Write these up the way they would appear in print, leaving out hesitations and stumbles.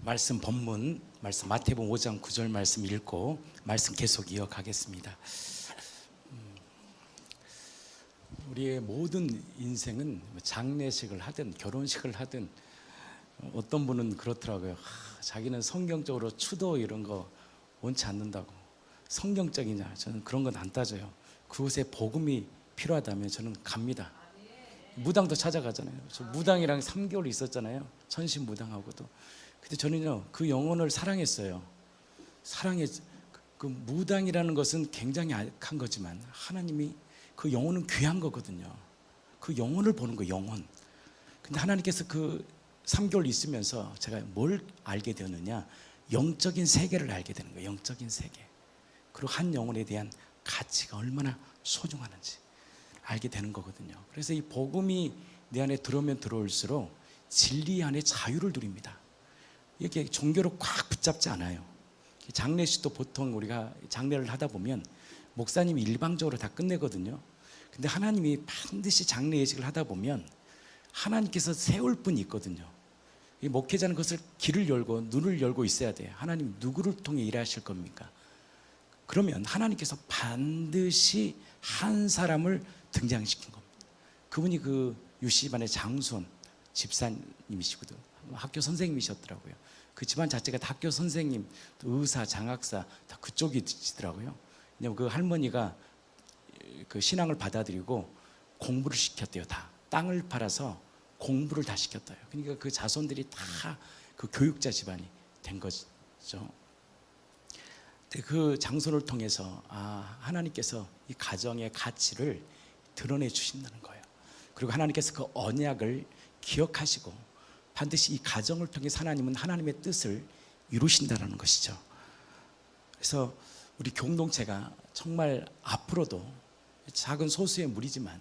말씀 본문, 말씀 마태복음 5장 9절 말씀 읽고 말씀 계속 이어가겠습니다. 우리의 모든 인생은 장례식을 하든 결혼식을 하든 어떤 분은 그렇더라고요. 자기는 성경적으로 추도 이런 거 원치 않는다고. 성경적이냐? 저는 그런 건 안 따져요. 그곳에 복음이 필요하다면 저는 갑니다. 무당도 찾아가잖아요. 저 무당이랑 3개월 있었잖아요. 천신무당하고도. 근데 저는요, 그 영혼을 사랑했어요. 그 무당이라는 것은 굉장히 악한 거지만 하나님이 그 영혼은 귀한 거거든요. 그 영혼을 보는 거예요, 영혼. 근데 하나님께서 그 3개월 있으면서 제가 뭘 알게 되었느냐, 영적인 세계를 알게 되는 거예요. 영적인 세계. 그리고 한 영혼에 대한 가치가 얼마나 소중하는지 알게 되는 거거든요. 그래서 이 복음이 내 안에 들어오면 들어올수록 진리 안에 자유를 누립니다. 이렇게 종교로 꽉 붙잡지 않아요. 장례식도 보통 우리가 장례를 하다 보면 목사님이 일방적으로 다 끝내거든요. 근데 하나님이 반드시 장례 예식을 하다 보면 하나님께서 세울 분이 있거든요. 이 목회자는 그것을 길을 열고 눈을 열고 있어야 돼요. 하나님 누구를 통해 일하실 겁니까? 그러면 하나님께서 반드시 한 사람을 등장시킨 겁니다. 그분이 그 유씨집안의 장손 집사님이시거든요. 학교 선생님이셨더라고요. 그 집안 자체가 다 학교 선생님, 또 의사, 장학사 다 그쪽이시더라고요. 왜냐면 그 할머니가 그 신앙을 받아들이고 공부를 시켰대요. 다 땅을 팔아서 공부를 다 시켰대요. 그러니까 그 자손들이 다 그 교육자 집안이 된 거죠. 그 장손을 통해서 하나님께서 이 가정의 가치를 드러내 주신다는 거예요. 그리고 하나님께서 그 언약을 기억하시고 반드시 이 가정을 통해서 하나님은 하나님의 뜻을 이루신다는 것이죠. 그래서 우리 공동체가 정말 앞으로도 작은 소수의 무리지만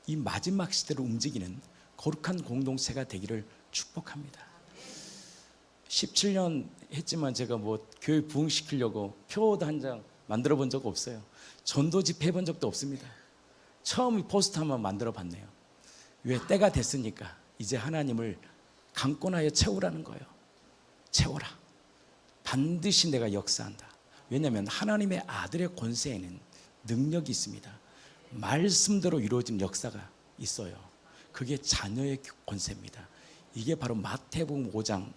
이 마지막 시대로 움직이는 거룩한 공동체가 되기를 축복합니다. 17년 했지만 제가 뭐 교회 부흥시키려고 표도 한 장 만들어 본 적 없어요. 전도 집회 해본 적도 없습니다. 처음 이 포스터 한번 만들어 봤네요. 왜? 때가 됐으니까 이제 하나님을 강권하여 채우라는 거예요. 채워라. 반드시 내가 역사한다. 왜냐하면 하나님의 아들의 권세에는 능력이 있습니다. 말씀대로 이루어진 역사가 있어요. 그게 자녀의 권세입니다. 이게 바로 마태복음 5장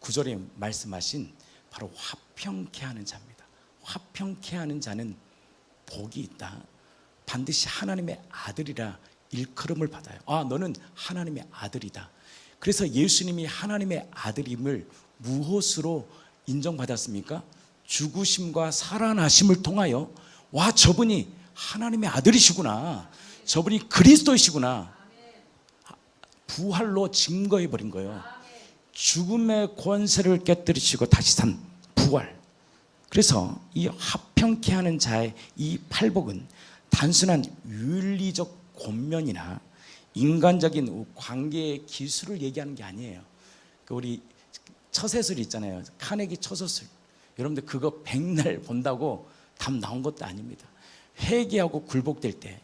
9절에 말씀하신 바로 화평케 하는 자입니다. 화평케 하는 자는 복이 있다. 반드시 하나님의 아들이라 일컬음을 받아요. 너는 하나님의 아들이다. 그래서 예수님이 하나님의 아들임을 무엇으로 인정받았습니까? 죽으심과 살아나심을 통하여 저분이 하나님의 아들이시구나. 저분이 그리스도이시구나. 부활로 증거해 버린 거예요. 죽음의 권세를 깨뜨리시고 다시 산 부활. 그래서 이 화평케 하는 자의 이 팔복은 단순한 윤리적 권면이나 인간적인 관계의 기술을 얘기하는 게 아니에요. 우리 처세술 있잖아요. 카네기 처세술. 여러분들 그거 백날 본다고 답 나온 것도 아닙니다. 회개하고 굴복될 때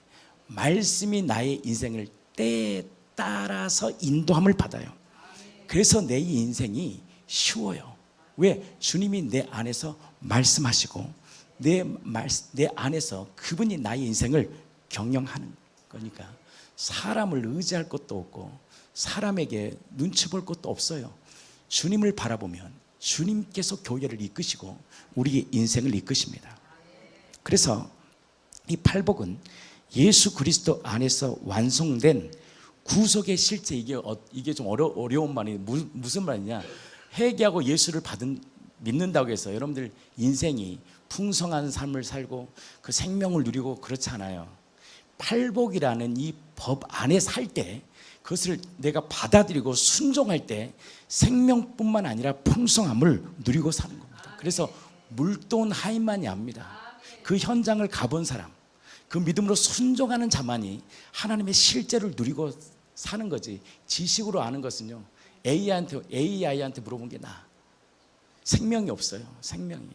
말씀이 나의 인생을 때에 따라서 인도함을 받아요. 그래서 내 인생이 쉬워요. 왜? 주님이 내 안에서 말씀하시고 내 안에서 그분이 나의 인생을 경영하는 거니까 사람을 의지할 것도 없고 사람에게 눈치 볼 것도 없어요. 주님을 바라보면 주님께서 교회를 이끄시고 우리의 인생을 이끄십니다. 그래서 이 팔복은 예수 그리스도 안에서 완성된 구속의 실제. 이게 좀 어려운 말이 무슨 말이냐, 회개하고 예수를 믿는다고 해서 여러분들 인생이 풍성한 삶을 살고 그 생명을 누리고 그렇지 않아요. 팔복이라는 이 법 안에 살 때 그것을 내가 받아들이고 순종할 때 생명뿐만 아니라 풍성함을 누리고 사는 겁니다. 그래서 물돈 하인만이 압니다. 그 현장을 가본 사람, 그 믿음으로 순종하는 자만이 하나님의 실제를 누리고 사는 거지. 지식으로 아는 것은요, AI한테 물어본 게 나아. 생명이 없어요. 생명이.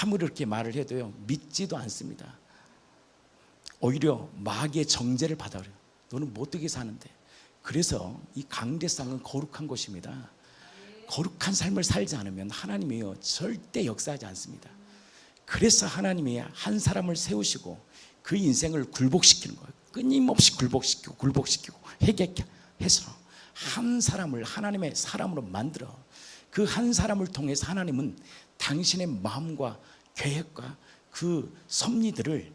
아무리 이렇게 말을 해도요, 믿지도 않습니다. 오히려 마귀의 정죄를 받아요. 너는 못 되게 사는데. 그래서 이 강대상은 거룩한 곳입니다. 거룩한 삶을 살지 않으면 하나님이요 절대 역사하지 않습니다. 그래서 하나님이 한 사람을 세우시고 그 인생을 굴복시키는 거예요. 끊임없이 굴복시키고 회개케 해서 한 사람을 하나님의 사람으로 만들어 그 한 사람을 통해서 하나님은 당신의 마음과 계획과 그 섭리들을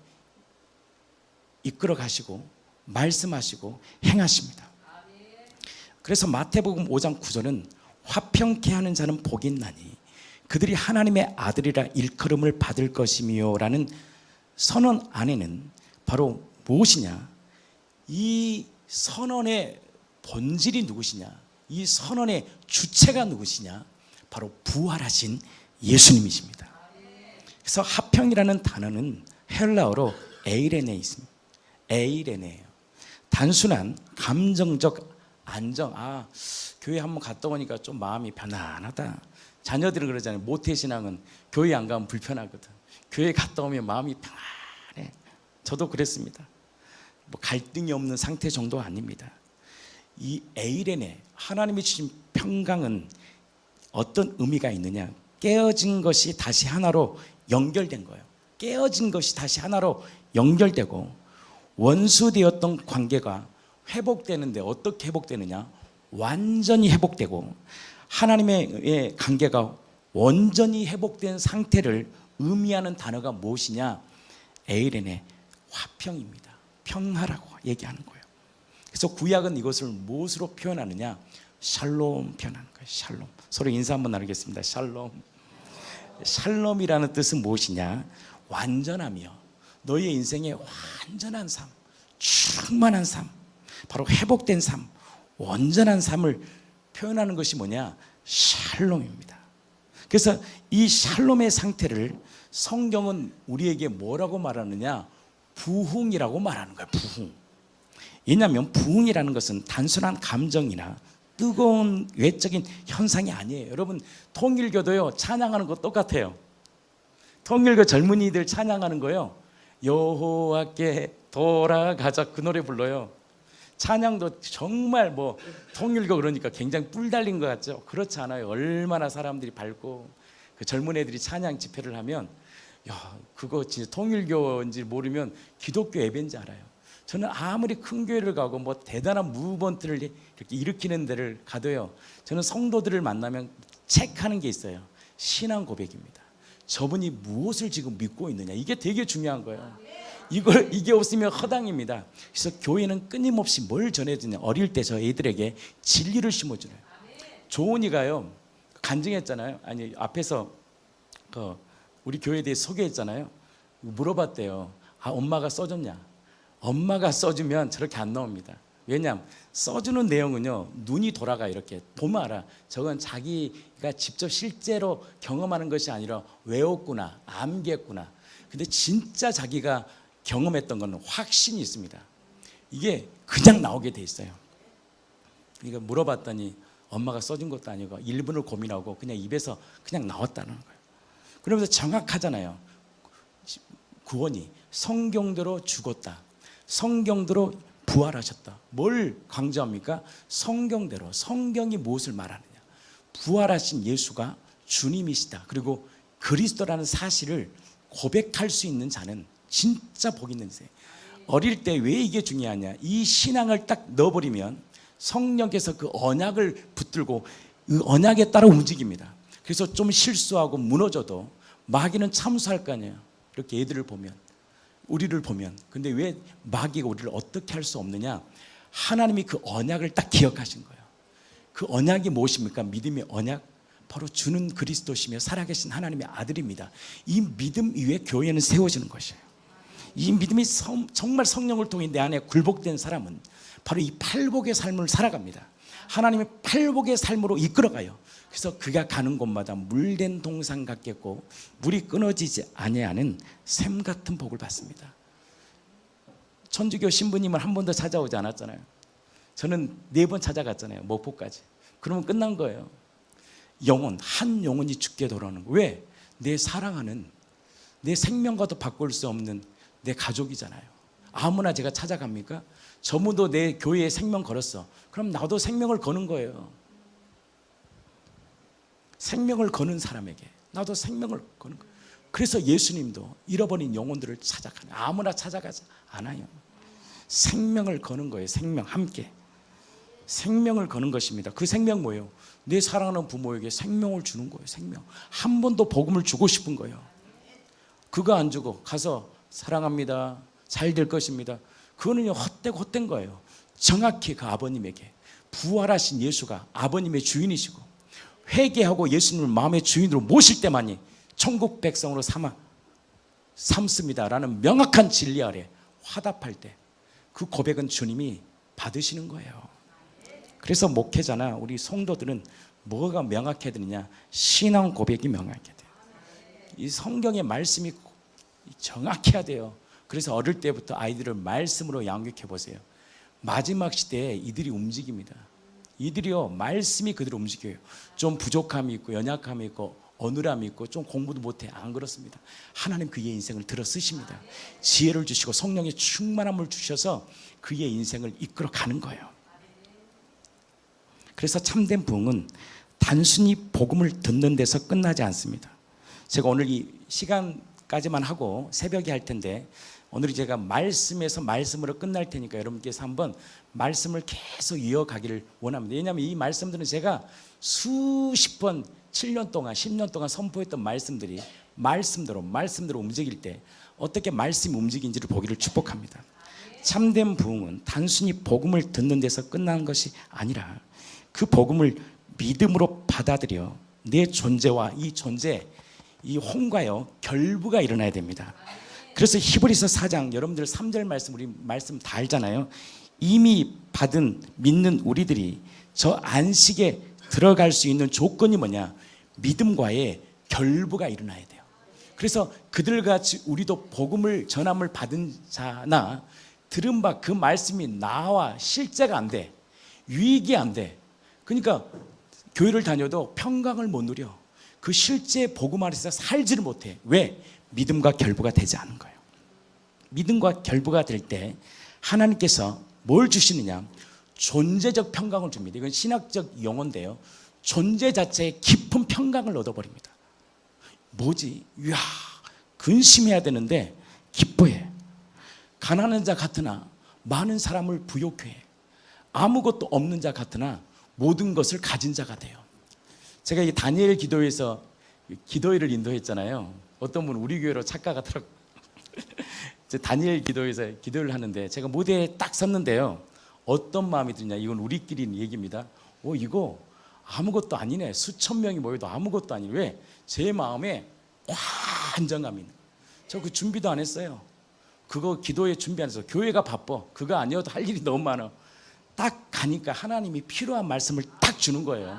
이끌어 가시고 말씀하시고 행하십니다. 그래서 마태복음 5장 9절은 화평케 하는 자는 복이 있나니 그들이 하나님의 아들이라 일컬음을 받을 것이며 라는 선언 안에는 바로 무엇이냐, 이 선언의 본질이 누구시냐, 이 선언의 주체가 누구시냐, 바로 부활하신 예수님이십니다. 그래서 화평이라는 단어는 헬라어로 에이레네 있습니다. 에이레네예요. 단순한 감정적 안정, 교회 한번 갔다 오니까 좀 마음이 편안하다. 자녀들은 그러잖아요. 모태신앙은 교회 안 가면 불편하거든. 교회 갔다 오면 마음이 편안해. 저도 그랬습니다. 뭐 갈등이 없는 상태 정도 아닙니다. 이 에이레네, 하나님이 주신 평강은 어떤 의미가 있느냐, 깨어진 것이 다시 하나로 연결된 거예요. 깨어진 것이 다시 하나로 연결되고 원수되었던 관계가 회복되는데 어떻게 회복되느냐, 완전히 회복되고 하나님의 관계가 온전히 회복된 상태를 의미하는 단어가 무엇이냐, 에이레네, 화평입니다. 평화라고 얘기하는 거예요. 그래서 구약은 이것을 무엇으로 표현하느냐, 샬롬 표현하는 거예요. 샬롬. 서로 인사 한번 나누겠습니다. 샬롬. 샬롬이라는 뜻은 무엇이냐, 완전하며 너희의 인생의 완전한 삶, 충만한 삶, 바로 회복된 삶, 온전한 삶을 표현하는 것이 뭐냐, 샬롬입니다. 그래서 이 샬롬의 상태를 성경은 우리에게 뭐라고 말하느냐, 부흥이라고 말하는 거예요. 부흥. 왜냐하면 부흥이라는 것은 단순한 감정이나 뜨거운 외적인 현상이 아니에요. 여러분, 통일교도요 찬양하는 거 똑같아요. 통일교 젊은이들 찬양하는 거요, 여호와께 돌아가자, 그 노래 불러요. 찬양도 정말 뭐 통일교 그러니까 굉장히 뿔 달린 것 같죠? 그렇지 않아요. 얼마나 사람들이 밝고, 그 젊은 애들이 찬양 집회를 하면, 야, 그거 진짜 통일교인지 모르면 기독교 예배인지 알아요. 저는 아무리 큰 교회를 가고 뭐 대단한 무브먼트를 이렇게 일으키는 데를 가도요, 저는 성도들을 만나면 체크하는 게 있어요. 신앙 고백입니다. 저분이 무엇을 지금 믿고 있느냐, 이게 되게 중요한 거예요. 이게 없으면 허당입니다. 그래서 교회는 끊임없이 뭘 전해주냐, 어릴 때 저 애들에게 진리를 심어주네요. 조은이가요 간증했잖아요. 아니, 앞에서 우리 교회에 대해 소개했잖아요. 물어봤대요. 엄마가 써줬냐? 엄마가 써주면 저렇게 안 나옵니다. 왜냐하면 써주는 내용은요, 눈이 돌아가. 이렇게 보면 알아. 저건 자기가 직접 실제로 경험하는 것이 아니라 외웠구나, 암기했구나. 근데 진짜 자기가 경험했던 건 확신이 있습니다. 이게 그냥 나오게 돼 있어요. 그러니까 물어봤더니 엄마가 써준 것도 아니고 1분을 고민하고 그냥 입에서 그냥 나왔다는 거예요. 그러면서 정확하잖아요. 구원이 성경대로 죽었다, 성경대로 부활하셨다. 뭘 강조합니까? 성경대로. 성경이 무엇을 말하느냐, 부활하신 예수가 주님이시다, 그리고 그리스도라는 사실을 고백할 수 있는 자는 진짜 복 있는 세. 어릴 때 왜 이게 중요하냐, 이 신앙을 딱 넣어버리면 성령께서 그 언약을 붙들고 그 언약에 따라 움직입니다. 그래서 좀 실수하고 무너져도 마귀는 참수할 거 아니에요. 이렇게 애들을 보면, 우리를 보면. 근데 왜 마귀가 우리를 어떻게 할 수 없느냐, 하나님이 그 언약을 딱 기억하신 거예요. 그 언약이 무엇입니까? 믿음의 언약, 바로 주는 그리스도시며 살아계신 하나님의 아들입니다. 이 믿음 위에 교회는 세워지는 것이에요. 이 믿음이 정말 성령을 통해 내 안에 굴복된 사람은 바로 이 팔복의 삶을 살아갑니다. 하나님의 팔복의 삶으로 이끌어가요. 그래서 그가 가는 곳마다 물된 동산 같겠고 물이 끊어지지 아니하는 샘 같은 복을 받습니다. 천주교 신부님을 한 번도 찾아오지 않았잖아요. 저는 4번 찾아갔잖아요. 목포까지. 그러면 끝난 거예요. 영혼, 한 영혼이 죽게 돌아오는 거예요. 왜? 내 사랑하는, 내 생명과도 바꿀 수 없는 내 가족이잖아요. 아무나 제가 찾아갑니까? 저분도 내 교회에 생명 걸었어. 그럼 나도 생명을 거는 거예요. 생명을 거는 사람에게 나도 생명을 거는 거예요. 그래서 예수님도 잃어버린 영혼들을 찾아가는, 아무나 찾아가지 않아요. 생명을 거는 거예요. 생명, 함께 생명을 거는 것입니다. 그 생명 뭐예요? 내 사랑하는 부모에게 생명을 주는 거예요. 생명. 한 번 더 복음을 주고 싶은 거예요. 그거 안 주고 가서 사랑합니다, 잘 될 것입니다, 그거는요 헛되고 헛된 거예요. 정확히 그 아버님에게, 부활하신 예수가 아버님의 주인이시고 회개하고 예수님을 마음의 주인으로 모실 때만이 천국 백성으로 삼습니다라는 명확한 진리 아래 화답할 때 그 고백은 주님이 받으시는 거예요. 그래서 목회자나 우리 성도들은 뭐가 명확해야 되느냐? 신앙 고백이 명확해야 돼요. 이 성경의 말씀이 정확해야 돼요. 그래서 어릴 때부터 아이들을 말씀으로 양육해 보세요. 마지막 시대에 이들이 움직입니다. 이들이요 말씀이 그들을 움직여요. 좀 부족함이 있고 연약함이 있고 어눌함이 있고 좀 공부도 못해, 안 그렇습니다. 하나님 그의 인생을 들어 쓰십니다. 지혜를 주시고 성령의 충만함을 주셔서 그의 인생을 이끌어 가는 거예요. 그래서 참된 부흥은 단순히 복음을 듣는 데서 끝나지 않습니다. 제가 오늘 이 시간까지만 하고 새벽에 할 텐데, 오늘 제가 말씀에서 말씀으로 끝날 테니까 여러분께서 한번 말씀을 계속 이어가기를 원합니다. 왜냐하면 이 말씀들은 제가 수십 번 7년 동안 10년 동안 선포했던 말씀들이 말씀대로 움직일 때 어떻게 말씀이 움직인지를 보기를 축복합니다. 참된 부흥은 단순히 복음을 듣는 데서 끝나는 것이 아니라 그 복음을 믿음으로 받아들여 내 존재와 이 존재, 이 혼과요 결부가 일어나야 됩니다. 그래서 히브리서 4장 여러분들 3절 말씀, 우리 말씀 다 알잖아요. 이미 받은 믿는 우리들이 저 안식에 들어갈 수 있는 조건이 뭐냐? 믿음과의 결부가 일어나야 돼요. 그래서 그들같이 우리도 복음을 전함을 받은 자나 들은 바 그 말씀이 나와 실제가 안 돼, 유익이 안 돼. 그러니까 교회를 다녀도 평강을 못 누려. 그 실제 복음 안에서 살지를 못해. 왜? 믿음과 결부가 되지 않은 거예요. 믿음과 결부가 될 때 하나님께서 뭘 주시느냐? 존재적 평강을 줍니다. 이건 신학적 용어인데요, 존재 자체에 깊은 평강을 얻어버립니다. 뭐지? 이야, 근심해야 되는데 기뻐해. 가난한 자 같으나 많은 사람을 부욕해. 아무것도 없는 자 같으나 모든 것을 가진 자가 돼요. 제가 이 다니엘 기도회에서 기도회를 인도했잖아요. 어떤 분 우리 교회로 착각하더라고요. 다니엘 기도회에서 기도를 하는데 제가 무대에 딱 섰는데요, 어떤 마음이 드냐? 이건 우리끼리 얘기입니다. 이거 아무것도 아니네. 수천 명이 모여도 아무것도 아니네. 왜? 제 마음에 안정감이 있는. 저 그 준비도 안 했어요. 그거 기도회 준비 안 해서, 교회가 바빠. 그거 아니어도 할 일이 너무 많아. 딱 가니까 하나님이 필요한 말씀을 딱 주는 거예요.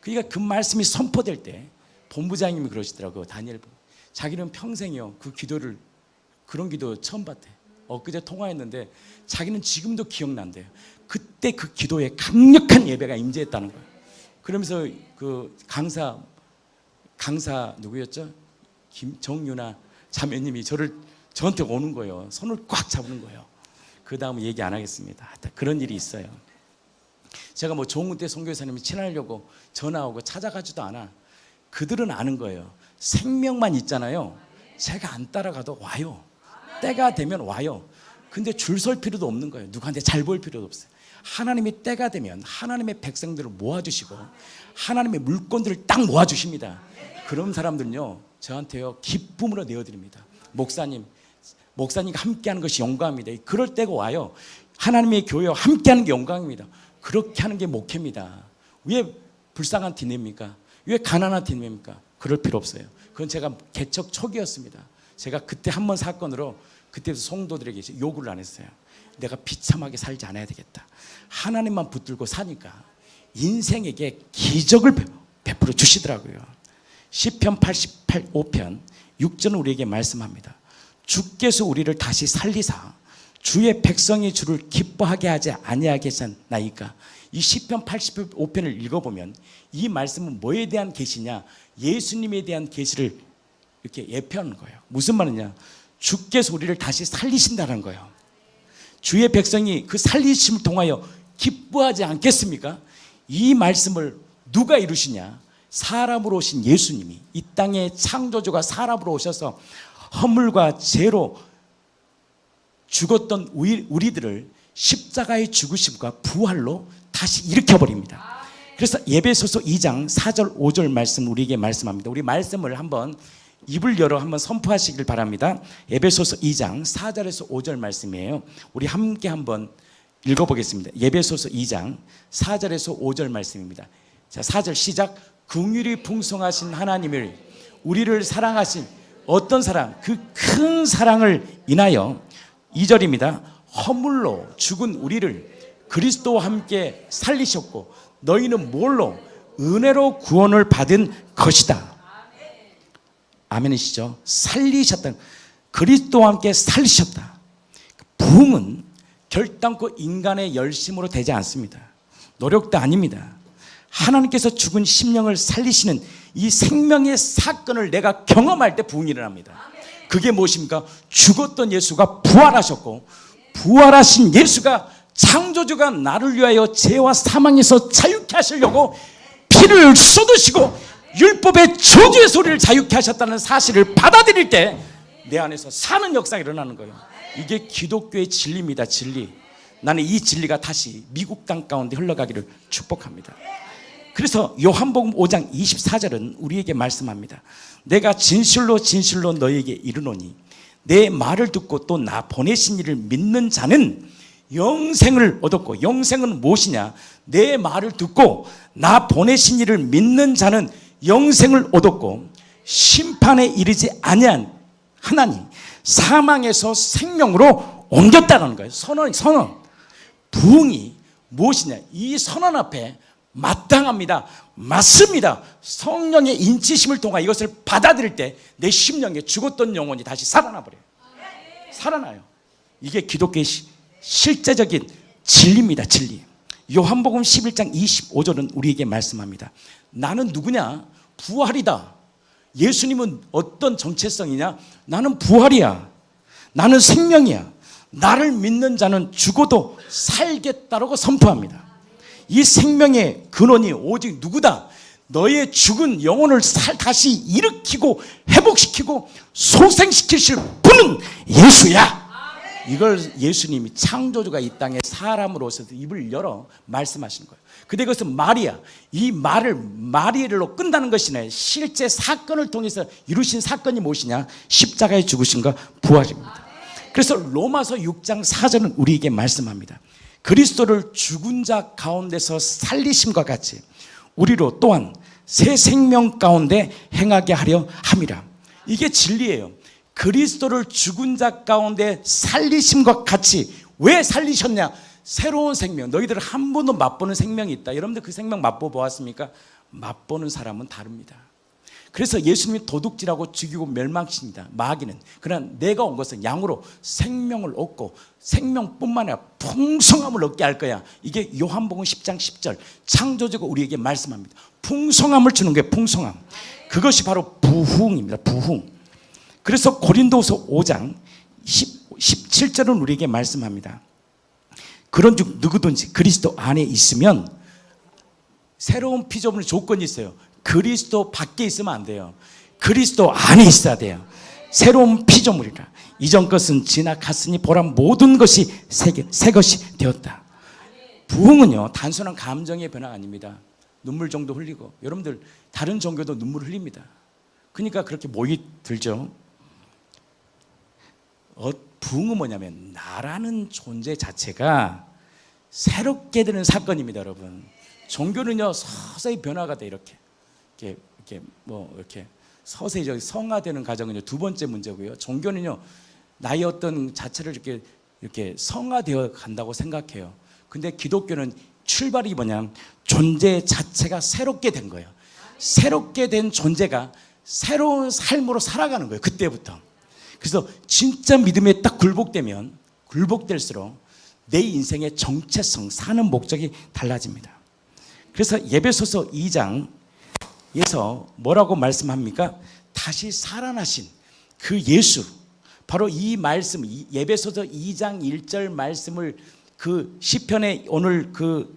그러니까 그 말씀이 선포될 때 본부장님이 그러시더라고요. 다니엘 자기는 평생이요 그 기도를, 그런 기도 처음 봤대. 엊그제 통화했는데 자기는 지금도 기억난대요. 그때 그 기도에 강력한 예배가 임재했다는 거예요. 그러면서 그 강사 누구였죠? 김정유나 자매님이 저한테 오는 거예요. 손을 꽉 잡는 거예요. 그 다음은 얘기 안 하겠습니다. 그런 일이 있어요. 제가 뭐 조은태 선교사님이 친하려고 전화오고 찾아가지도 않아. 그들은 아는 거예요. 생명만 있잖아요. 제가 안 따라가도 와요. 때가 되면 와요. 근데 줄 설 필요도 없는 거예요. 누구한테 잘 보일 필요도 없어요. 하나님이 때가 되면 하나님의 백성들을 모아주시고 하나님의 물건들을 딱 모아주십니다. 그런 사람들은요 저한테요 기쁨으로 내어드립니다. 목사님과 함께하는 것이 영광입니다. 그럴 때가 와요. 하나님의 교회와 함께하는 게 영광입니다. 그렇게 하는 게 목회입니다. 왜 불쌍한 티 냅니까? 왜 가난한 티 냅니까? 그럴 필요 없어요. 그건 제가 개척 초기였습니다. 제가 그때 한 번 사건으로 그때부터 성도들에게 요구를 안 했어요. 내가 비참하게 살지 않아야 되겠다. 하나님만 붙들고 사니까 인생에게 기적을 베풀어 주시더라고요. 시편 85편 6절은 우리에게 말씀합니다. 주께서 우리를 다시 살리사 주의 백성이 주를 기뻐하게 하지 아니하게 하셨나이까. 이 시편 85편을 읽어보면 이 말씀은 뭐에 대한 계시냐? 예수님에 대한 계시를 이렇게 예표하는 거예요. 무슨 말이냐? 주께서 우리를 다시 살리신다는 거예요. 주의 백성이 그 살리심을 통하여 기뻐하지 않겠습니까? 이 말씀을 누가 이루시냐? 사람으로 오신 예수님이, 이 땅의 창조주가 사람으로 오셔서 허물과 죄로 죽었던 우리들을 십자가의 죽으심과 부활로 다시 일으켜버립니다. 그래서 에베소서 2장 4절 5절 말씀 우리에게 말씀합니다. 우리 말씀을 한번 입을 열어 한번 선포하시길 바랍니다. 에베소서 2장 4절에서 5절 말씀이에요. 우리 함께 한번 읽어보겠습니다. 에베소서 2장 4절에서 5절 말씀입니다. 자, 4절 시작. 긍휼이 풍성하신 하나님을 우리를 사랑하신 어떤 사랑, 그 큰 사랑을 인하여 2절입니다. 허물로 죽은 우리를 그리스도와 함께 살리셨고 너희는 뭘로? 은혜로 구원을 받은 것이다. 아멘이시죠? 살리셨다. 그리스도와 함께 살리셨다. 부흥은 결단코 인간의 열심으로 되지 않습니다. 노력도 아닙니다. 하나님께서 죽은 심령을 살리시는 이 생명의 사건을 내가 경험할 때 부흥이 일어납니다. 그게 무엇입니까? 죽었던 예수가 부활하셨고, 부활하신 예수가 창조주가 나를 위하여 죄와 사망에서 자유케 하시려고 피를 쏟으시고 율법의 저주의 소리를 자유케 하셨다는 사실을 받아들일 때 내 안에서 사는 역사가 일어나는 거예요. 이게 기독교의 진리입니다. 진리. 나는 이 진리가 다시 미국 땅 가운데 흘러가기를 축복합니다. 그래서 요한복음 5장 24절은 우리에게 말씀합니다. 내가 진실로 진실로 너희에게 이르노니 내 말을 듣고 또 나 보내신 이를 믿는 자는 영생을 얻었고, 영생은 무엇이냐? 내 말을 듣고 나 보내신 이를 믿는 자는 영생을 얻었고 심판에 이르지 아니한 하나님, 사망에서 생명으로 옮겼다는 거예요. 선언. 부흥이 무엇이냐? 이 선언 앞에 마땅합니다. 맞습니다. 성령의 인치심을 통해 이것을 받아들일 때 내 심령에 죽었던 영혼이 다시 살아나 버려요. 살아나요. 이게 기독교의 실제적인 진리입니다. 진리. 요한복음 11장 25절은 우리에게 말씀합니다. 나는 누구냐? 부활이다. 예수님은 어떤 정체성이냐? 나는 부활이야. 나는 생명이야. 나를 믿는 자는 죽어도 살겠다라고 선포합니다. 이 생명의 근원이 오직 누구다? 너의 죽은 영혼을 다시 일으키고 회복시키고 소생시키실 분은 예수야. 이걸 예수님이 창조주가 이 땅에 사람으로서 입을 열어 말씀하시는 거예요. 근데 그것은 말이야. 이 말을 마리아로 끝나는 것이 아니라 실제 사건을 통해서 이루신 사건이 무엇이냐? 십자가의 죽으심과 부활입니다. 그래서 로마서 6장 4절은 우리에게 말씀합니다. 그리스도를 죽은 자 가운데서 살리심과 같이 우리로 또한 새 생명 가운데 행하게 하려 함이라. 이게 진리예요. 그리스도를 죽은 자 가운데 살리심과 같이. 왜 살리셨냐? 새로운 생명. 너희들 한 번도 맛보는 생명이 있다. 여러분들 그 생명 맛보았습니까? 맛보는 사람은 다릅니다. 그래서 예수님이 도둑질하고 죽이고 멸망시킵니다. 마귀는. 그러나 내가 온 것은 양으로 생명을 얻고 생명뿐만 아니라 풍성함을 얻게 할 거야. 이게 요한복음 10장 10절 창조주가 우리에게 말씀합니다. 풍성함을 주는 게 풍성함. 그것이 바로 부흥입니다. 부흥. 그래서 고린도서 5장 17절은 우리에게 말씀합니다. 그런즉 누구든지 그리스도 안에 있으면 새로운 피조물의 조건이 있어요. 그리스도 밖에 있으면 안 돼요. 그리스도 안에 있어야 돼요. 새로운 피조물이라. 이전 것은 지나갔으니 보라 모든 것이 새 것이 되었다. 부흥은요 단순한 감정의 변화가 아닙니다. 눈물 정도 흘리고, 여러분들 다른 종교도 눈물 흘립니다. 그러니까 그렇게 모이 들죠. 부흥은 뭐냐면 나라는 존재 자체가 새롭게 되는 사건입니다. 여러분, 종교는요 서서히 변화가 돼. 이렇게 서서히 성화되는 과정은요 두 번째 문제고요. 종교는요 나의 어떤 자체를 이렇게 성화되어 간다고 생각해요. 근데 기독교는 출발이 뭐냐? 존재 자체가 새롭게 된 거예요. 새롭게 된 존재가 새로운 삶으로 살아가는 거예요. 그때부터. 그래서 진짜 믿음에 딱 굴복될수록 내 인생의 정체성, 사는 목적이 달라집니다. 그래서 에베소서 2장에서 뭐라고 말씀합니까? 다시 살아나신 그 예수, 바로 이 말씀, 에베소서 2장 1절 말씀을 그 시편에 오늘 그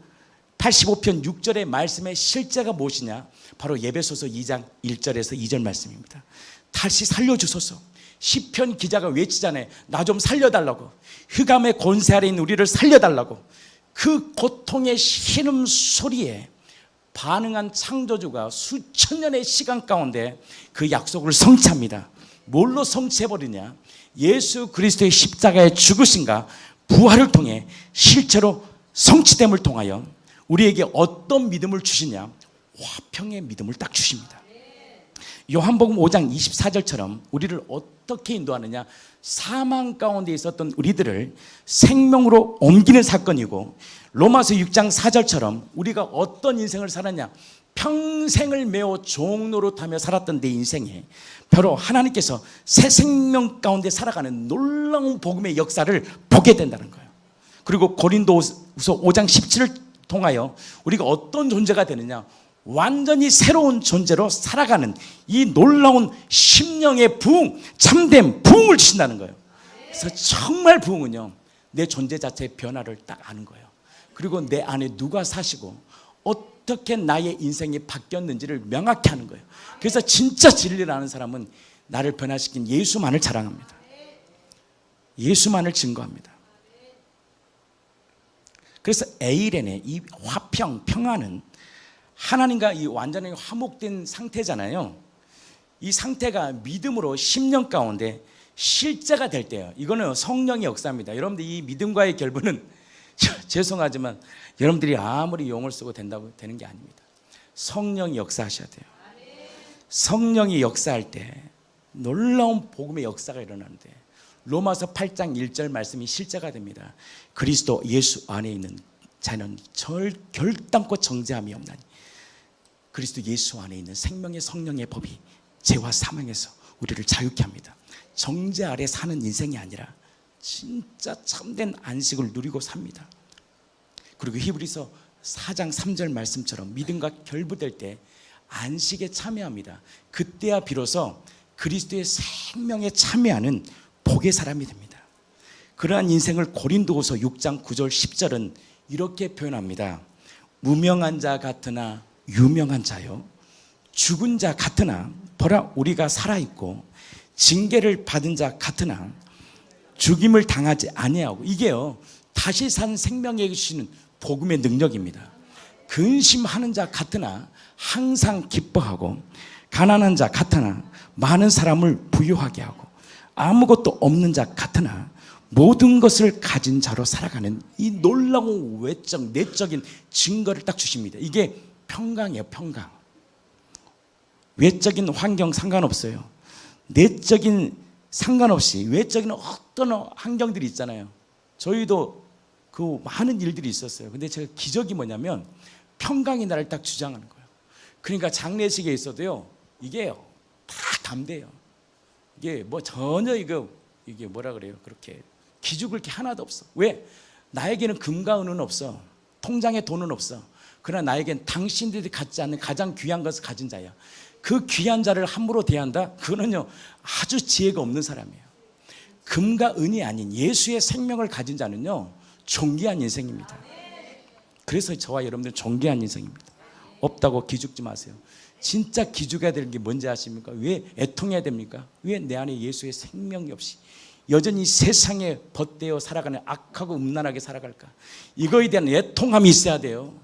85편 6절의 말씀의 실제가 무엇이냐? 바로 예배소서 2장 1절에서 2절 말씀입니다. 다시 살려주소서. 시편 기자가 외치잖아요. 나 좀 살려달라고. 흑암의 권세 아래 있는 우리를 살려달라고. 그 고통의 신음 소리에 반응한 창조주가 수천 년의 시간 가운데 그 약속을 성취합니다. 뭘로 성취해버리냐? 예수 그리스도의 십자가의 죽으심과 부활을 통해 실제로 성취됨을 통하여 우리에게 어떤 믿음을 주시냐? 화평의 믿음을 딱 주십니다. 요한복음 5장 24절처럼 우리를 어떻게 인도하느냐? 사망 가운데 있었던 우리들을 생명으로 옮기는 사건이고, 로마서 6장 4절처럼 우리가 어떤 인생을 살았냐? 평생을 메워 종노릇하며 살았던 내 인생에 바로 하나님께서 새 생명 가운데 살아가는 놀라운 복음의 역사를 보게 된다는 거예요. 그리고 고린도후서 5장 17을 통하여 우리가 어떤 존재가 되느냐? 완전히 새로운 존재로 살아가는 이 놀라운 심령의 부흥, 참된 부흥을 주신다는 거예요. 그래서 정말 부흥은요, 내 존재 자체의 변화를 딱 아는 거예요. 그리고 내 안에 누가 사시고 어떻게 나의 인생이 바뀌었는지를 명확히 하는 거예요. 그래서 진짜 진리를 아는 사람은 나를 변화시킨 예수만을 자랑합니다. 예수만을 증거합니다. 그래서 에이렌의 이 화평, 평안은 하나님과 이 완전히 화목된 상태잖아요. 이 상태가 믿음으로 10년 가운데 실제가 될 때예요. 이거는 성령의 역사입니다. 여러분들 이 믿음과의 결부는 죄송하지만 여러분들이 아무리 용을 쓰고 된다고 되는 게 아닙니다. 성령이 역사하셔야 돼요. 성령이 역사할 때 놀라운 복음의 역사가 일어나는데, 로마서 8장 1절 말씀이 실제가 됩니다. 그리스도 예수 안에 있는 자는 결단코 정죄함이 없나니 그리스도 예수 안에 있는 생명의 성령의 법이 죄와 사망에서 우리를 자유케 합니다. 정죄 아래 사는 인생이 아니라 진짜 참된 안식을 누리고 삽니다. 그리고 히브리서 4장 3절 말씀처럼 믿음과 결부될 때 안식에 참여합니다. 그때야 비로소 그리스도의 생명에 참여하는 복의 사람이 됩니다. 그러한 인생을 고린도후서 6장 9절 10절은 이렇게 표현합니다. 무명한 자 같으나 유명한 자요, 죽은 자 같으나 보라 우리가 살아있고, 징계를 받은 자 같으나 죽임을 당하지 아니하고. 이게요, 다시 산 생명에 주시는 복음의 능력입니다. 근심하는 자 같으나 항상 기뻐하고, 가난한 자 같으나 많은 사람을 부유하게 하고, 아무것도 없는 자 같으나 모든 것을 가진 자로 살아가는 이 놀라운 외적 내적인 증거를 딱 주십니다. 이게 평강이에요. 평강. 외적인 환경 상관없어요. 내적인 상관없이 외적인 어떤 환경들이 있잖아요. 저희도 그 많은 일들이 있었어요. 근데 제가 기적이 뭐냐면 평강이 나를 딱 주장하는 거예요. 그러니까 장례식에 있어도요, 이게 다 담대해요. 이게 뭐 전혀 이게 뭐라 그래요? 그렇게 기죽을 게 하나도 없어. 왜? 나에게는 금과 은은 없어. 통장에 돈은 없어. 그러나 나에겐 당신들이 갖지 않는 가장 귀한 것을 가진 자야. 그 귀한 자를 함부로 대한다? 그거는요, 아주 지혜가 없는 사람이에요. 금과 은이 아닌 예수의 생명을 가진 자는요, 존귀한 인생입니다. 그래서 저와 여러분들은 존귀한 인생입니다. 없다고 기죽지 마세요. 진짜 기죽어야 되는 게 뭔지 아십니까? 왜 애통해야 됩니까? 왜 내 안에 예수의 생명이 없이 여전히 세상에 벗대어 살아가는 악하고 음란하게 살아갈까? 이거에 대한 애통함이 있어야 돼요.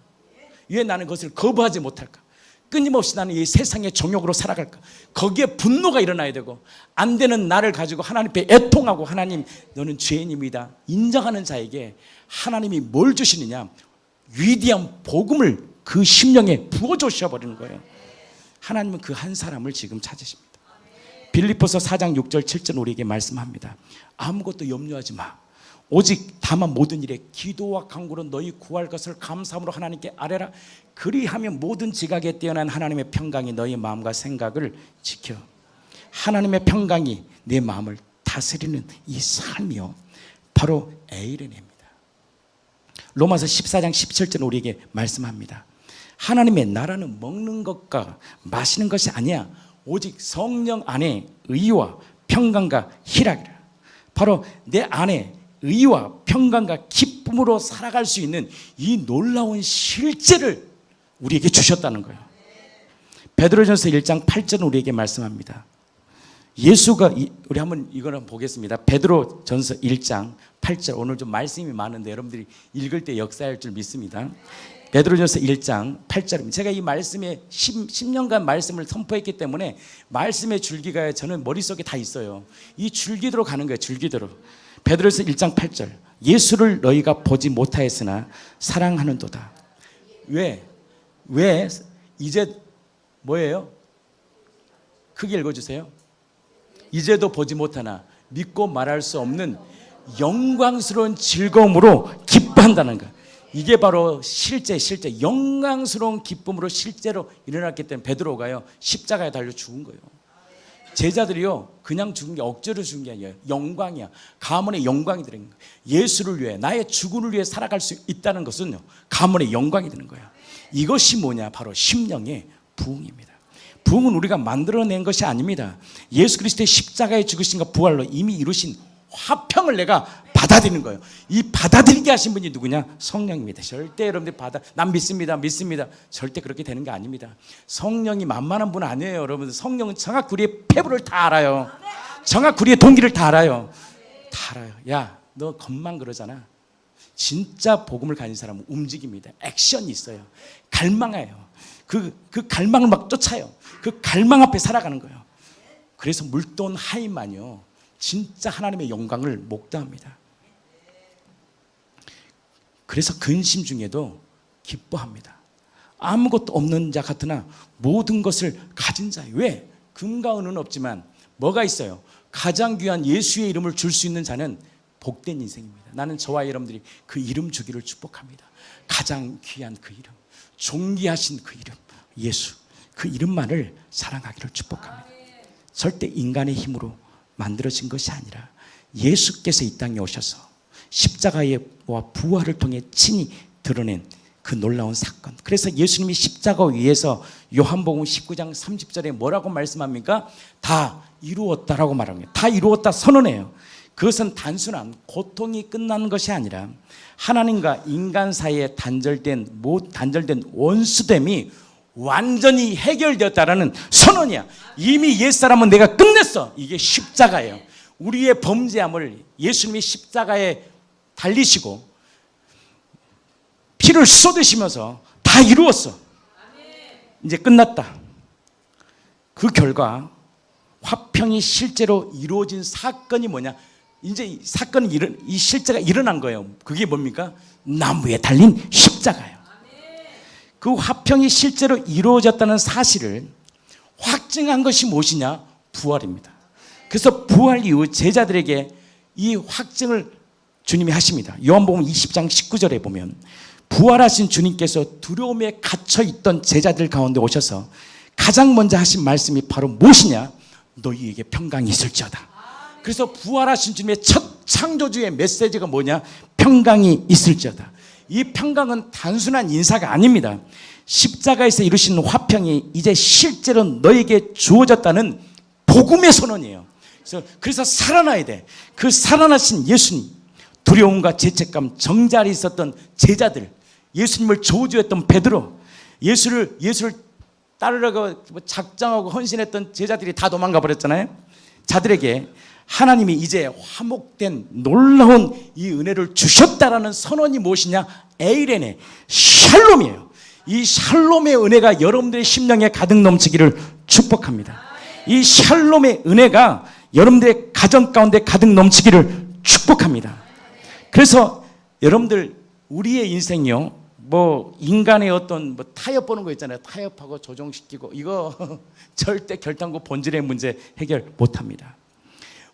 왜 나는 그것을 거부하지 못할까? 끊임없이 나는 이 세상의 정욕으로 살아갈까? 거기에 분노가 일어나야 되고, 안 되는 나를 가지고 하나님 앞에 애통하고, 하나님 너는 죄인입니다 인정하는 자에게 하나님이 뭘 주시느냐? 위대한 복음을 그 심령에 부어주셔버리는 거예요. 하나님은 그 한 사람을 지금 찾으십니다. 빌립보서 4장 6절 7절 우리에게 말씀합니다. 아무것도 염려하지 마. 오직 다만 모든 일에 기도와 간구로 너희 구할 것을 감사함으로 하나님께 아뢰라. 그리하면 모든 지각에 뛰어난 하나님의 평강이 너희 마음과 생각을 지켜. 하나님의 평강이 내 마음을 다스리는 이 삶이요, 바로 에이레네입니다. 로마서 14장 17절 우리에게 말씀합니다. 하나님의 나라는 먹는 것과 마시는 것이 아니야. 오직 성령 안에 의와 평강과 희락이라. 바로 내 안에 의와 평강과 기쁨으로 살아갈 수 있는 이 놀라운 실제를 우리에게 주셨다는 거예요. 베드로전서 1장 8절은 우리에게 말씀합니다. 예수가 우리 한번 이거는 보겠습니다. 베드로전서 1장 8절. 오늘 좀 말씀이 많은데 여러분들이 읽을 때 역사할 줄 믿습니다. 베드로전서 1장 8절입니다. 제가 이 말씀에 10년간 말씀을 선포했기 때문에 말씀의 줄기가 저는 머릿속에 다 있어요. 이 줄기대로 가는 거예요. 줄기대로. 베드로전서 1장 8절. 예수를 너희가 보지 못하였으나 사랑하는도다. 왜 이제 뭐예요? 크게 읽어주세요. 이제도 보지 못하나 믿고 말할 수 없는 영광스러운 즐거움으로 기뻐한다는 것. 이게 바로 실제 영광스러운 기쁨으로 실제로 일어났기 때문에 베드로가요 십자가에 달려 죽은 거예요. 제자들이요 그냥 죽은 게 억지로 죽은 게 아니에요. 영광이야. 가문의 영광이 되는 거예요. 예수를 위해 나의 죽음을 위해 살아갈 수 있다는 것은요 가문의 영광이 되는 거야. 이것이 뭐냐? 바로 심령의 부흥입니다. 부흥은 우리가 만들어낸 것이 아닙니다. 예수 그리스도의 십자가의 죽으심과 부활로 이미 이루신 화평을 내가 받아들이는 거예요. 이 받아들이게 하신 분이 누구냐? 성령입니다. 절대 여러분들 난 믿습니다. 절대 그렇게 되는 게 아닙니다. 성령이 만만한 분 아니에요. 여러분들 성령은 정확 우리의 패부를 다 알아요. 정확 우리의 동기를 다 알아요. 다 알아요. 야, 너 겉만 그러잖아. 진짜 복음을 가진 사람은 움직입니다. 액션이 있어요. 갈망해요. 그 갈망을 막 쫓아요. 그 갈망 앞에 살아가는 거예요. 그래서 물돈 하인만요 진짜 하나님의 영광을 목도합니다. 그래서 근심 중에도 기뻐합니다. 아무것도 없는 자 같으나 모든 것을 가진 자예요. 왜? 금과 은은 없지만 뭐가 있어요? 가장 귀한 예수의 이름을 줄 수 있는 자는 복된 인생입니다. 나는 저와 여러분들이 그 이름 주기를 축복합니다. 가장 귀한 그 이름, 존귀하신 그 이름 예수, 그 이름만을 사랑하기를 축복합니다. 절대 인간의 힘으로 만들어진 것이 아니라 예수께서 이 땅에 오셔서 십자가와 부활을 통해 친히 드러낸 그 놀라운 사건. 그래서 예수님이 십자가 위에서 요한복음 19장 30절에 뭐라고 말씀합니까? 다 이루었다라고 말합니다. 다 이루었다 선언해요. 그것은 단순한 고통이 끝나는 것이 아니라 하나님과 인간 사이에 단절된 원수됨이 완전히 해결되었다라는 선언이야. 이미 옛사람은 내가 끝냈어. 이게 십자가예요. 우리의 범죄함을 예수님이 십자가에 달리시고 피를 쏟으시면서 다 이루었어. 이제 끝났다. 그 결과 화평이 실제로 이루어진 사건이 뭐냐? 이제 이 사건이 이 실제가 일어난 거예요. 그게 뭡니까? 나무에 달린 십자가예요. 그 화평이 실제로 이루어졌다는 사실을 확증한 것이 무엇이냐? 부활입니다. 그래서 부활 이후 제자들에게 이 확증을 주님이 하십니다. 요한복음 20장 19절에 보면 부활하신 주님께서 두려움에 갇혀있던 제자들 가운데 오셔서 가장 먼저 하신 말씀이 바로 무엇이냐? 너희에게 평강이 있을지어다. 그래서 부활하신 주님의 첫 창조주의 메시지가 뭐냐? 평강이 있을지어다. 이 평강은 단순한 인사가 아닙니다. 십자가에서 이루신 화평이 이제 실제로 너에게 주어졌다는 복음의 선언이에요. 그래서 살아나야 돼. 그 살아나신 예수님, 두려움과 죄책감, 정자리 있었던 제자들, 예수님을 저주했던 베드로, 예수를 따르려고 작정하고 헌신했던 제자들이 다 도망가 버렸잖아요. 자들에게 하나님이 이제 화목된 놀라운 이 은혜를 주셨다라는 선언이 무엇이냐? 에이레네, 샬롬이에요. 이 샬롬의 은혜가 여러분들의 심령에 가득 넘치기를 축복합니다. 이 샬롬의 은혜가 여러분들의 가정 가운데 가득 넘치기를 축복합니다. 그래서 여러분들 우리의 인생이요, 인간의 어떤 타협 보는 거 있잖아요. 타협하고 조정시키고 이거 절대 결단코 본질의 문제 해결 못합니다.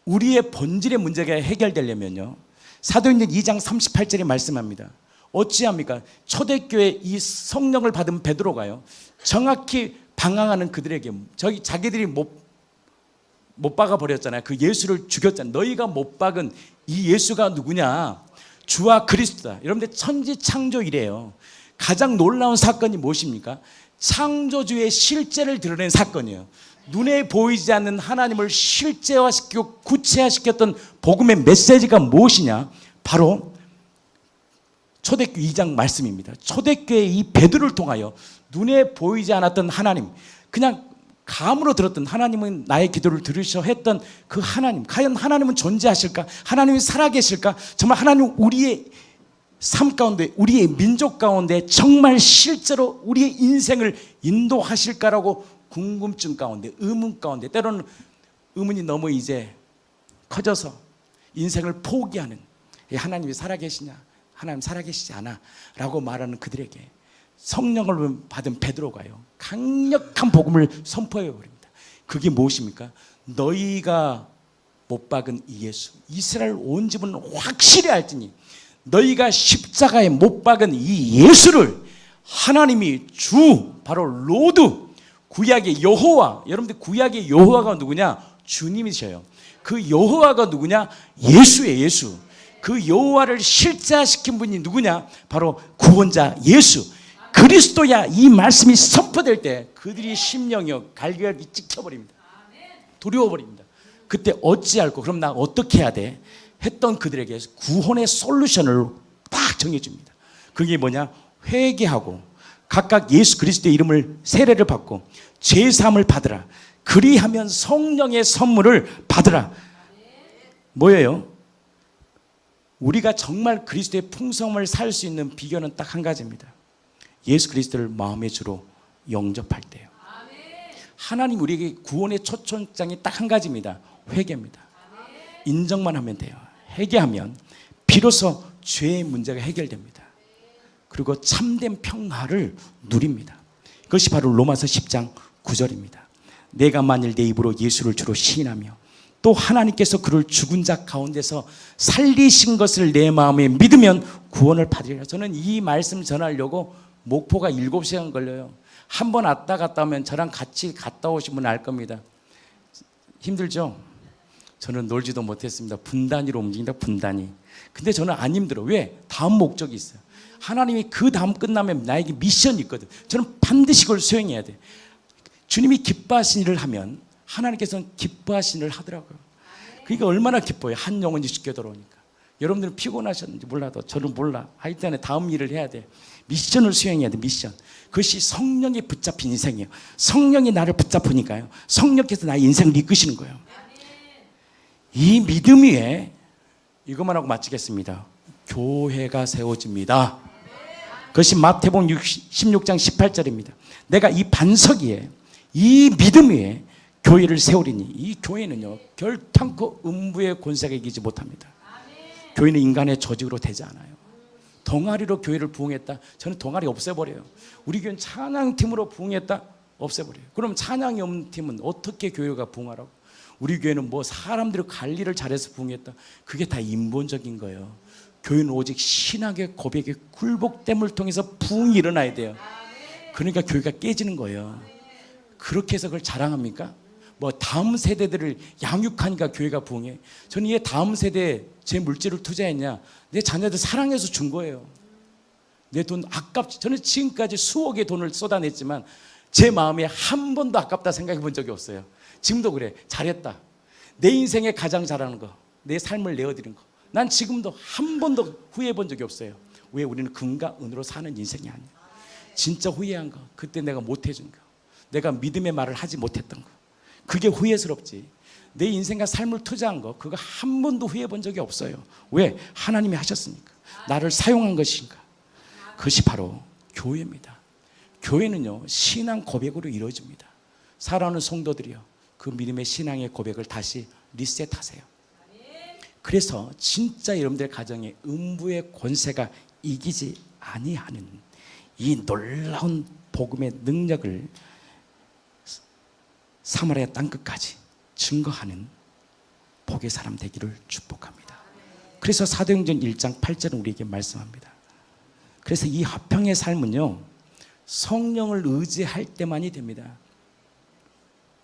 우리의 본질의 문제가 해결되려면요, 사도행전 2장 38절에 말씀합니다. 어찌합니까? 초대교회 이 성령을 받은 베드로가요, 정확히 방황하는 그들에게 자기들이 못 박아 버렸잖아요. 그 예수를 죽였잖아요. 너희가 못 박은 이 예수가 누구냐? 주와 그리스도다. 여러분들 천지창조이래요. 가장 놀라운 사건이 무엇입니까? 창조주의 실제를 드러낸 사건이에요. 눈에 보이지 않는 하나님을 실제화시키고 구체화시켰던 복음의 메시지가 무엇이냐? 바로 초대교 2장 말씀입니다. 초대교회 이 베드로를 통하여 눈에 보이지 않았던 하나님, 그냥 감으로 들었던 하나님은 나의 기도를 들으셔 했던 그 하나님, 과연 하나님은 존재하실까? 하나님이 살아계실까? 정말 하나님 우리의 삶 가운데, 우리의 민족 가운데 정말 실제로 우리의 인생을 인도하실까라고 궁금증 가운데, 의문 가운데, 때로는 의문이 너무 이제 커져서 인생을 포기하는, 하나님이 살아계시냐? 하나님 살아계시지 않아? 라고 말하는 그들에게 성령을 받은 베드로가요, 강력한 복음을 선포해 버립니다. 그게 무엇입니까? 너희가 못 박은 이 예수, 이스라엘 온 집은 확실히 알지니 너희가 십자가에 못 박은 이 예수를 하나님이 주, 바로 로드, 구약의 여호와, 여러분들 구약의 여호와가 누구냐? 주님이셔요. 그 여호와가 누구냐? 예수예요. 예수. 그 여호와를 실제화시킨 분이 누구냐? 바로 구원자 예수 그리스도야. 이 말씀이 선포될 때 그들이 심령이요 갈기갈기 찍혀버립니다. 두려워버립니다. 그때 어찌할꼬, 그럼 나 어떻게 해야 돼? 했던 그들에게 구원의 솔루션을 딱 정해줍니다. 그게 뭐냐? 회개하고 각각 예수 그리스도의 이름을 세례를 받고 죄사함을 받으라. 그리하면 성령의 선물을 받으라. 뭐예요? 우리가 정말 그리스도의 풍성함을 살 수 있는 비결은 딱 한 가지입니다. 예수 그리스도를 마음의 주로 영접할 때요. 하나님 우리에게 구원의 초청장이 딱 한 가지입니다. 회개입니다. 인정만 하면 돼요. 회개하면 비로소 죄의 문제가 해결됩니다. 그리고 참된 평화를 누립니다. 그것이 바로 로마서 10장 9절입니다. 내가 만일 내 입으로 예수를 주로 시인하며 또 하나님께서 그를 죽은 자 가운데서 살리신 것을 내 마음에 믿으면 구원을 받으리라. 저는 이 말씀 전하려고 목포가 7시간 걸려요. 한 번 왔다 갔다 하면 저랑 같이 갔다 오시면 알 겁니다. 힘들죠? 저는 놀지도 못했습니다. 분단위로 움직인다. 분단위. 근데 저는 안 힘들어. 왜? 다음 목적이 있어요. 하나님이 그 다음 끝나면 나에게 미션이 있거든. 저는 반드시 그걸 수행해야 돼. 주님이 기뻐하신 일을 하면 하나님께서는 기뻐하신 일을 하더라고요. 그러니까 얼마나 기뻐요. 한 영혼이 죽게 돌아오니까. 여러분들은 피곤하셨는지 몰라도 저는 몰라. 하여튼 다음 일을 해야 돼. 미션을 수행해야 돼. 미션. 그것이 성령이 붙잡힌 인생이에요. 성령이 나를 붙잡으니까요, 성령께서 나의 인생을 이끄시는 거예요. 이 믿음 위에 이것만 하고 마치겠습니다. 교회가 세워집니다. 그것이 마태복음 16장 18절입니다. 내가 이 반석 위에, 이 믿음 위에 교회를 세우리니 이 교회는요 결탄코 음부의 권세가 이기지 못합니다. 교회는 인간의 조직으로 되지 않아요. 동아리로 교회를 부흥했다? 저는 동아리 없애버려요. 우리 교회는 찬양팀으로 부흥했다? 없애버려요. 그럼 찬양이 없는 팀은 어떻게 교회가 부흥하라고? 우리 교회는 뭐 사람들이 관리를 잘해서 부흥했다? 그게 다 인본적인 거예요. 교회는 오직 신학의 고백의 굴복됨을 통해서 부흥이 일어나야 돼요. 그러니까 교회가 깨지는 거예요. 그렇게 해서 그걸 자랑합니까? 뭐 다음 세대들을 양육하니까 교회가 부흥해. 저는 이 다음 세대에 제 물질을 투자했냐? 내 자녀들 사랑해서 준 거예요. 내 돈 아깝지. 저는 지금까지 수억의 돈을 쏟아냈지만 제 마음에 한 번도 아깝다 생각해 본 적이 없어요. 지금도 그래. 잘했다. 내 인생에 가장 잘하는 거, 내 삶을 내어드린 거, 난 지금도 한 번도 후회해 본 적이 없어요. 왜? 우리는 금과 은으로 사는 인생이 아니야. 진짜 후회한 거, 그때 내가 못해준 거, 내가 믿음의 말을 하지 못했던 거, 그게 후회스럽지. 내 인생과 삶을 투자한 거, 그거 한 번도 후회해 본 적이 없어요. 왜? 하나님이 하셨으니까. 나를 사용한 것인가. 그것이 바로 교회입니다. 교회는요 신앙 고백으로 이루어집니다. 사랑하는 성도들이요, 그 믿음의 신앙의 고백을 다시 리셋하세요. 그래서 진짜 여러분들 가정에 음부의 권세가 이기지 아니하는 이 놀라운 복음의 능력을 사마리아 땅끝까지 증거하는 복의 사람 되기를 축복합니다. 그래서 사도행전 1장 8절은 우리에게 말씀합니다. 그래서 이 화평의 삶은요 성령을 의지할 때만이 됩니다.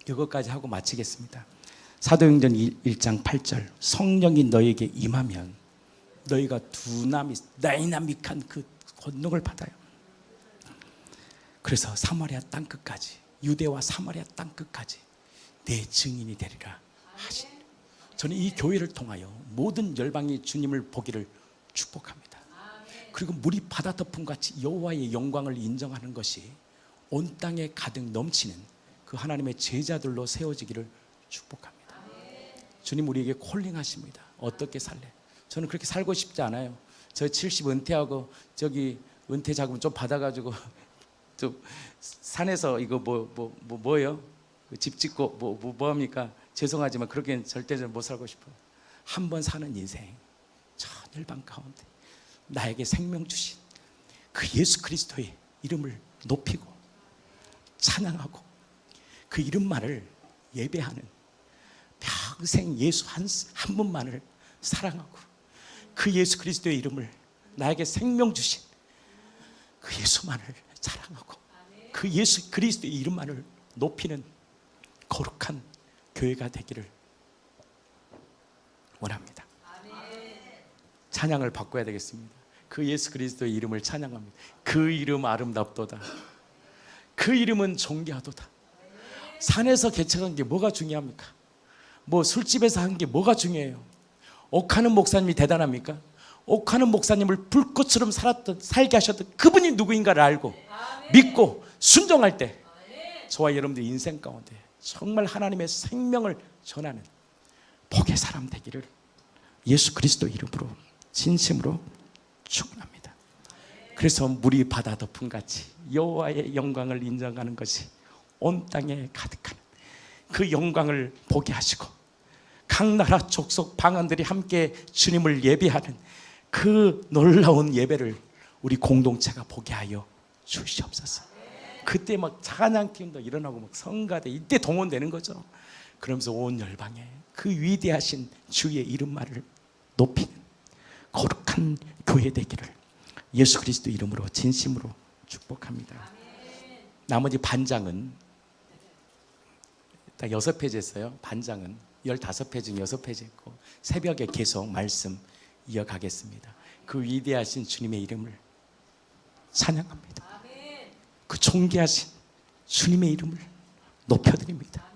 이것까지 하고 마치겠습니다. 사도행전 1장 8절, 성령이 너에게 임하면 너희가 다이나믹한 그 권능을 받아요. 그래서 사마리아 땅끝까지, 유대와 사마리아 땅끝까지 내 증인이 되리라 하신. 저는 이 교회를 통하여 모든 열방이 주님을 보기를 축복합니다. 그리고 물이 바다 덮음 같이 여호와의 영광을 인정하는 것이 온 땅에 가득 넘치는 그 하나님의 제자들로 세워지기를 축복합니다. 주님 우리에게 콜링하십니다. 어떻게 살래? 저는 그렇게 살고 싶지 않아요. 저 70 은퇴하고 저기 은퇴 자금 좀 받아가지고 좀 산에서 이거 뭐예요? 집 짓고 뭐 합니까? 죄송하지만 그렇게는 절대 못 살고 싶어요. 한 번 사는 인생 저 열방 가운데 나에게 생명 주신 그 예수 그리스도의 이름을 높이고 찬양하고 그 이름만을 예배하는 평생 예수 한 분만을 사랑하고 그 예수 그리스도의 이름을 나에게 생명 주신 그 예수만을 자랑하고 그 예수 그리스도의 이름만을 높이는 거룩한 교회가 되기를 원합니다. 찬양을 바꿔야 되겠습니다. 그 예수 그리스도의 이름을 찬양합니다. 그 이름 아름답도다. 그 이름은 존귀하도다. 산에서 개척한 게 뭐가 중요합니까? 뭐 술집에서 한 게 뭐가 중요해요? 옥하는 목사님이 대단합니까? 옥하는 목사님을 불꽃처럼 살게 하셨던 그분이 누구인가를 알고 믿고 순종할 때 저와 여러분들 인생 가운데 정말 하나님의 생명을 전하는 복의 사람 되기를 예수 그리스도 이름으로 진심으로 축원합니다. 그래서 물이 바다 덮음 같이 여호와의 영광을 인정하는 것이 온 땅에 가득한 그 영광을 보게 하시고 각 나라 족속 방언들이 함께 주님을 예배하는 그 놀라운 예배를 우리 공동체가 보게 하여 주시옵소서. 그때 막 찬양 팀도 일어나고 막 성가대 이때 동원되는 거죠. 그러면서 온 열방에 그 위대하신 주의 이름만을 높이는 거룩한 교회 되기를 예수 그리스도 이름으로 진심으로 축복합니다. 나머지 반장은 딱 6페이지 했어요. 반장은 15페이지 중 6페이지 했고 새벽에 계속 말씀 이어가겠습니다. 그 위대하신 주님의 이름을 찬양합니다. 그 존귀하신 주님의 이름을 높여드립니다.